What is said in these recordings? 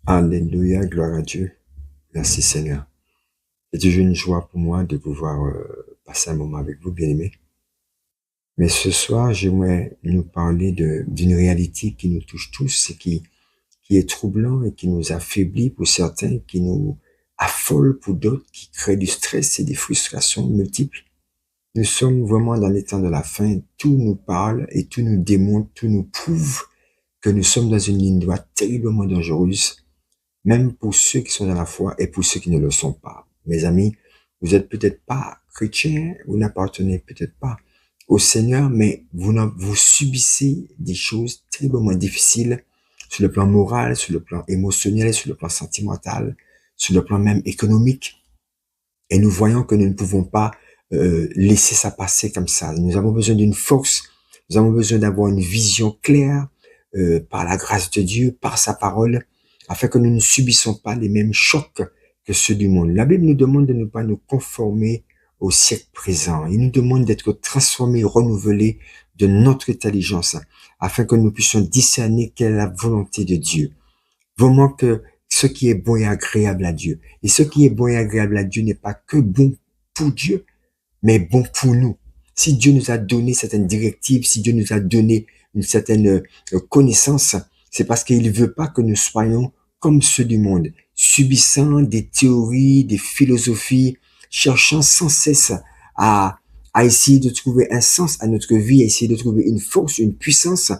Alléluia, gloire à Dieu. Merci Seigneur. C'est toujours une joie pour moi de pouvoir passer un moment avec vous, bien-aimés. Mais ce soir, j'aimerais nous parler d'une réalité qui nous touche tous et qui est troublant et qui nous affaiblit pour certains, qui nous affole pour d'autres, qui crée du stress et des frustrations multiples. Nous sommes vraiment dans les temps de la fin. Tout nous parle et tout nous démontre, tout nous prouve que nous sommes dans une ligne droite terriblement dangereuse, même pour ceux qui sont dans la foi et pour ceux qui ne le sont pas. Mes amis, vous êtes peut-être pas chrétiens, vous n'appartenez peut-être pas au Seigneur, mais vous subissez des choses terriblement difficiles sur le plan moral, sur le plan émotionnel, sur le plan sentimental, sur le plan même économique. Et nous voyons que nous ne pouvons pas laisser ça passer comme ça. Nous avons besoin d'une force, nous avons besoin d'avoir une vision claire par la grâce de Dieu, par sa parole, afin que nous ne subissons pas les mêmes chocs que ceux du monde. La Bible nous demande de ne pas nous conformer au siècle présent. Il nous demande d'être transformés, renouvelés de notre intelligence, afin que nous puissions discerner quelle est la volonté de Dieu. Vraiment que ce qui est bon et agréable à Dieu. Et ce qui est bon et agréable à Dieu n'est pas que bon pour Dieu, mais bon pour nous. Si Dieu nous a donné certaines directives, si Dieu nous a donné une certaine connaissance, c'est parce qu'il ne veut pas que nous soyons comme ceux du monde, subissant des théories, des philosophies, cherchant sans cesse à, à essayer de trouver un sens à notre vie, à essayer de trouver une force, une puissance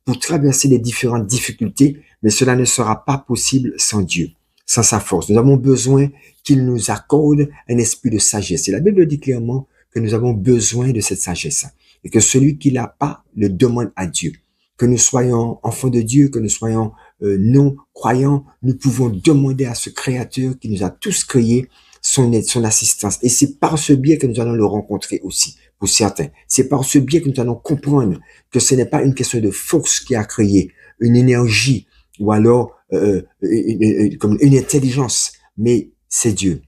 pour traverser les différentes difficultés, mais cela ne sera pas possible sans Dieu, sans sa force. Nous avons besoin qu'il nous accorde un esprit de sagesse. Et la Bible dit clairement que nous avons besoin de cette sagesse et que celui qui l'a pas le demande à Dieu. Que nous soyons enfants de Dieu, que nous soyons non-croyants, nous pouvons demander à ce Créateur qui nous a tous créés son aide, son assistance. Et c'est par ce biais que nous allons le rencontrer aussi, pour certains. C'est par ce biais que nous allons comprendre que ce n'est pas une question de force qui a créé une énergie ou alors comme une intelligence, mais c'est Dieu.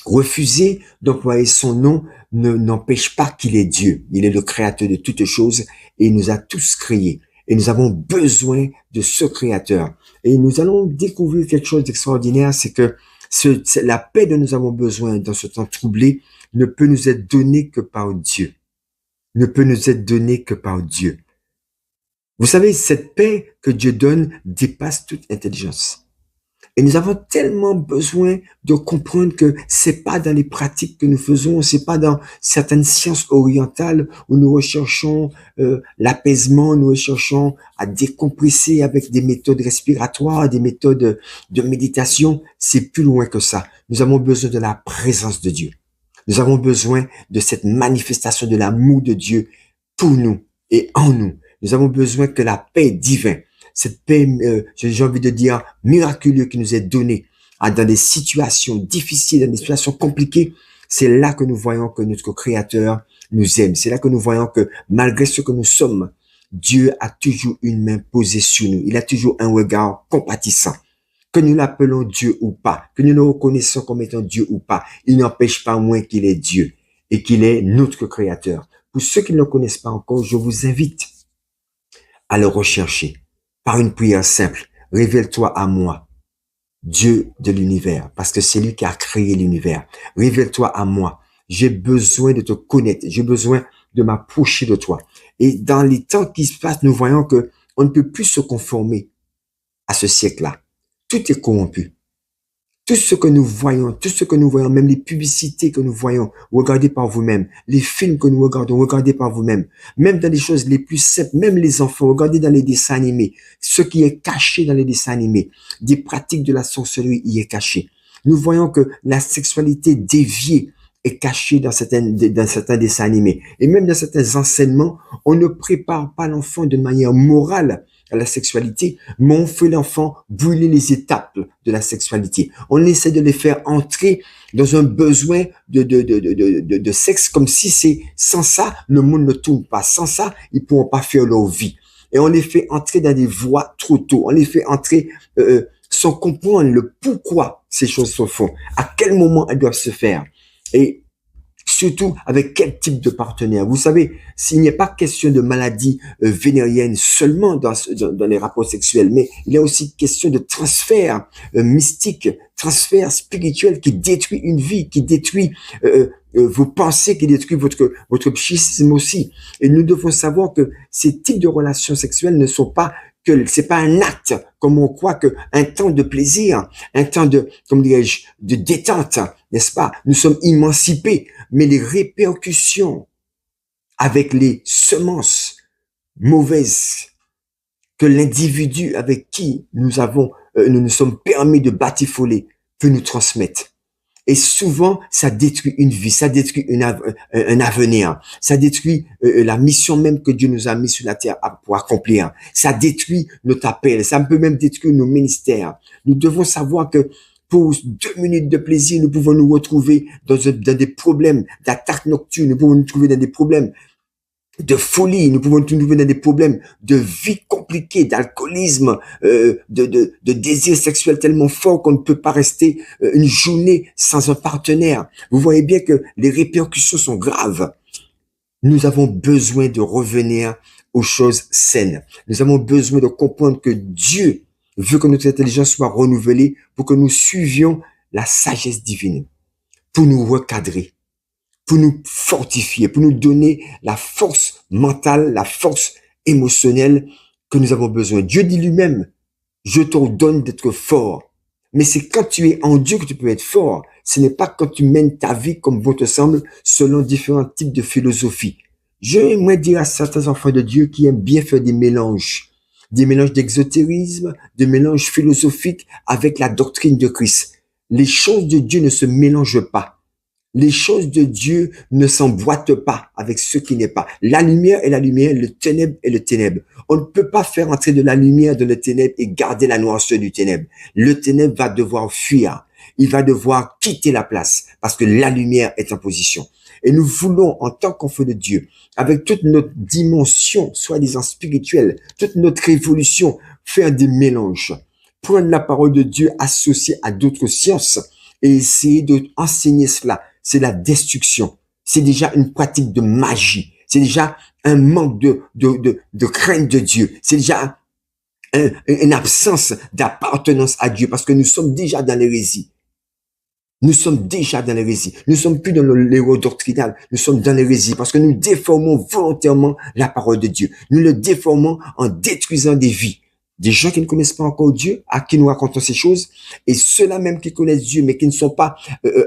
Refuser d'employer son nom n'empêche pas qu'il est Dieu. Il est le créateur de toutes choses et il nous a tous créés. Et nous avons besoin de ce créateur. Et nous allons découvrir quelque chose d'extraordinaire, c'est que la paix dont nous avons besoin dans ce temps troublé ne peut nous être donnée que par Dieu. Ne peut nous être donnée que par Dieu. Vous savez, cette paix que Dieu donne dépasse toute intelligence. Et nous avons tellement besoin de comprendre que c'est pas dans les pratiques que nous faisons, c'est pas dans certaines sciences orientales où nous recherchons l'apaisement, nous recherchons à décompresser avec des méthodes respiratoires, des méthodes de méditation. C'est plus loin que ça. Nous avons besoin de la présence de Dieu. Nous avons besoin de cette manifestation de l'amour de Dieu pour nous et en nous. Nous avons besoin que la paix divine, cette paix, j'ai envie de dire, miraculeuse qui nous est donnée dans des situations difficiles, dans des situations compliquées, c'est là que nous voyons que notre Créateur nous aime. C'est là que nous voyons que malgré ce que nous sommes, Dieu a toujours une main posée sur nous. Il a toujours un regard compatissant. Que nous l'appelons Dieu ou pas, que nous le reconnaissons comme étant Dieu ou pas, il n'empêche pas moins qu'il est Dieu et qu'il est notre Créateur. Pour ceux qui ne le connaissent pas encore, je vous invite à le rechercher par une prière simple. Révèle-toi à moi, Dieu de l'univers, parce que c'est lui qui a créé l'univers. Révèle-toi à moi. J'ai besoin de te connaître. J'ai besoin de m'approcher de toi. Et dans les temps qui se passent, nous voyons que on ne peut plus se conformer à ce siècle-là. Tout est corrompu. Tout ce que nous voyons, même les publicités que nous voyons, regardez par vous-même. Les films que nous regardons, regardez par vous-même. Même dans les choses les plus simples, même les enfants, regardez dans les dessins animés. Ce qui est caché dans les dessins animés, des pratiques de la sorcellerie y est caché. Nous voyons que la sexualité déviée est cachée dans certains dessins animés. Et même dans certains enseignements, on ne prépare pas l'enfant de manière morale à la sexualité, mais on fait l'enfant brûler les étapes de la sexualité. On essaie de les faire entrer dans un besoin de sexe comme si c'est sans ça, le monde ne tourne pas. Sans ça, ils pourront pas faire leur vie. Et on les fait entrer dans des voies trop tôt. On les fait entrer sans comprendre le pourquoi ces choses se font, à quel moment elles doivent se faire. Et surtout avec quel type de partenaire. Vous savez, s'il n'y a pas question de maladie vénérienne seulement dans les rapports sexuels, mais il y a aussi question de transfert mystique, transfert spirituel qui détruit une vie, qui détruit vos pensées, qui détruit votre psychisme aussi. Et nous devons savoir que ces types de relations sexuelles ne sont pas que c'est pas un acte, comme on croit que un temps de plaisir, un temps de, comme dirais-je, de détente, n'est-ce pas? Nous sommes émancipés, mais les répercussions avec les semences mauvaises que l'individu avec qui nous nous sommes permis de batifoler peut nous transmettre. Et souvent, ça détruit une vie, ça détruit un avenir, ça détruit la mission même que Dieu nous a mis sur la terre pour accomplir. Ça détruit notre appel, ça peut même détruire nos ministères. Nous devons savoir que pour 2 minutes de plaisir, nous pouvons nous retrouver dans des problèmes d'attaque nocturne, nous pouvons nous trouver dans des problèmes de folie, nous pouvons nous trouver dans des problèmes de vie compliquée, d'alcoolisme, de désir sexuel tellement fort qu'on ne peut pas rester une journée sans un partenaire. Vous voyez bien que les répercussions sont graves. Nous avons besoin de revenir aux choses saines. Nous avons besoin de comprendre que Dieu veut que notre intelligence soit renouvelée pour que nous suivions la sagesse divine, pour nous recadrer, pour nous fortifier, pour nous donner la force mentale, la force émotionnelle que nous avons besoin. Dieu dit lui-même, je t'ordonne d'être fort. Mais c'est quand tu es en Dieu que tu peux être fort. Ce n'est pas quand tu mènes ta vie comme bon te semble, selon différents types de philosophies. J'aimerais dire à certains enfants de Dieu qui aiment bien faire des mélanges d'exotérisme, des mélanges philosophiques avec la doctrine de Christ. Les choses de Dieu ne se mélangent pas. Les choses de Dieu ne s'emboîtent pas avec ce qui n'est pas. La lumière est la lumière, le ténèbre est le ténèbre. On ne peut pas faire entrer de la lumière dans le ténèbre et garder la noirceur du ténèbre. Le ténèbre va devoir fuir. Il va devoir quitter la place parce que la lumière est en position. Et nous voulons, en tant qu'enfants de Dieu, avec toute notre dimension, soi-disant spirituelle, toute notre évolution, faire des mélanges. Prendre la parole de Dieu associée à d'autres sciences et essayer d'enseigner cela. C'est la destruction. C'est déjà une pratique de magie. C'est déjà un manque de crainte de Dieu. C'est déjà une absence d'appartenance à Dieu parce que nous sommes déjà dans l'hérésie. Nous sommes déjà dans l'hérésie. Nous sommes plus dans l'erreur doctrinale. Nous sommes dans l'hérésie parce que nous déformons volontairement la parole de Dieu. Nous le déformons en détruisant des vies. Des gens qui ne connaissent pas encore Dieu, à qui nous racontons ces choses, et ceux-là même qui connaissent Dieu, mais qui ne sont pas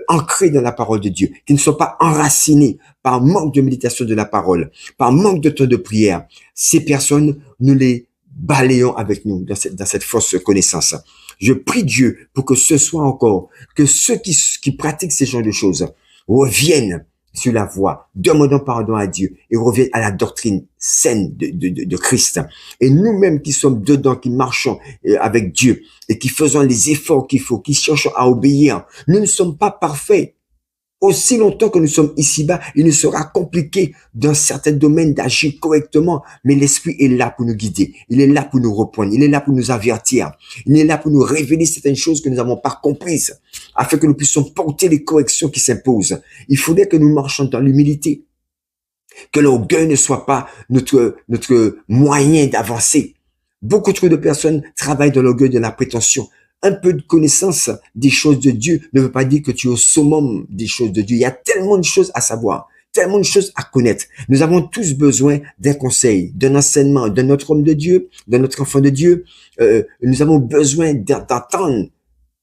ancrés dans la parole de Dieu, qui ne sont pas enracinés par manque de méditation de la parole, par manque de temps de prière. Ces personnes, nous les balayons avec nous dans cette fausse connaissance. Je prie Dieu pour que ce soit encore, que ceux qui pratiquent ces genres de choses reviennent sur la voie, demandant pardon à Dieu et reviennent à la doctrine saine de Christ. Et nous-mêmes qui sommes dedans, qui marchons avec Dieu et qui faisons les efforts qu'il faut, qui cherchons à obéir, nous ne sommes pas parfaits. Aussi longtemps que nous sommes ici-bas, il nous sera compliqué dans certains domaines d'agir correctement, mais l'Esprit est là pour nous guider. Il est là pour nous reprendre. Il est là pour nous avertir. Il est là pour nous révéler certaines choses que nous n'avons pas comprises, afin que nous puissions porter les corrections qui s'imposent. Il faudrait que nous marchions dans l'humilité, que l'orgueil ne soit pas notre moyen d'avancer. Beaucoup trop de personnes travaillent dans l'orgueil de la prétention. Un peu de connaissance des choses de Dieu ne veut pas dire que tu es au summum des choses de Dieu. Il y a tellement de choses à savoir, tellement de choses à connaître. Nous avons tous besoin d'un conseil, d'un enseignement, de notre homme de Dieu, de notre enfant de Dieu. Nous avons besoin d'entendre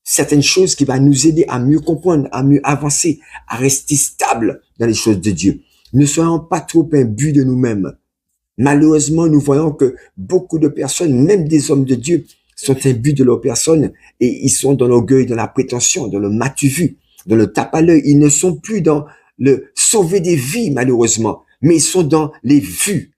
certaines choses qui vont nous aider à mieux comprendre, à mieux avancer, à rester stable dans les choses de Dieu. Ne soyons pas trop imbus de nous-mêmes. Malheureusement, nous voyons que beaucoup de personnes, même des hommes de Dieu, sont imbus de leur personne et ils sont dans l'orgueil, dans la prétention, dans le m'as-tu vu, dans le tape à l'œil. Ils ne sont plus dans le sauver des vies, malheureusement, mais ils sont dans les vues.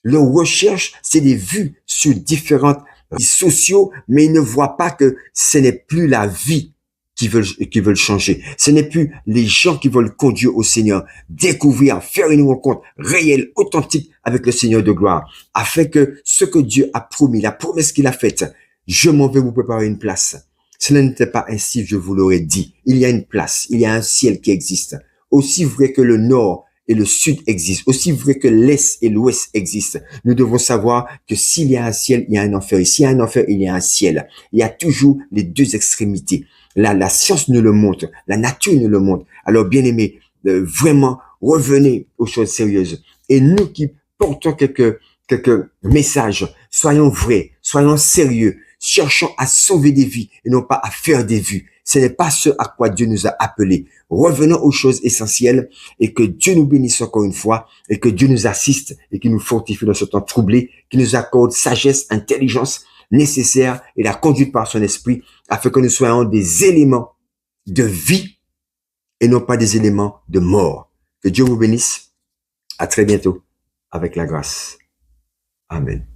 Leur recherche, c'est des vues sur différents sociaux, mais ils ne voient pas que ce n'est plus la vie qui veulent changer. Ce n'est plus les gens qui veulent conduire au Seigneur, découvrir, faire une rencontre réelle, authentique avec le Seigneur de gloire, afin que ce que Dieu a promis, la promesse qu'il a faite, je m'en vais vous préparer une place. Cela n'était pas ainsi, je vous l'aurais dit. Il y a une place, il y a un ciel qui existe. aussi vrai que le nord et le sud existent, aussi vrai que l'est et l'ouest existent. Nous devons savoir que s'il y a un ciel, il y a un enfer. Et s'il y a un enfer, il y a un ciel. Il y a toujours les deux extrémités. La science nous le montre, la nature nous le montre. Alors, bien aimés, vraiment, revenez aux choses sérieuses. Et nous qui portons quelques messages, soyons vrais, soyons sérieux, cherchons à sauver des vies et non pas à faire des vues. Ce n'est pas ce à quoi Dieu nous a appelés. Revenons aux choses essentielles et que Dieu nous bénisse encore une fois et que Dieu nous assiste et qu'il nous fortifie dans ce temps troublé, qu'il nous accorde sagesse, intelligence nécessaire et la conduite par son esprit afin que nous soyons des éléments de vie et non pas des éléments de mort. Que Dieu vous bénisse. À très bientôt avec la grâce. Amen.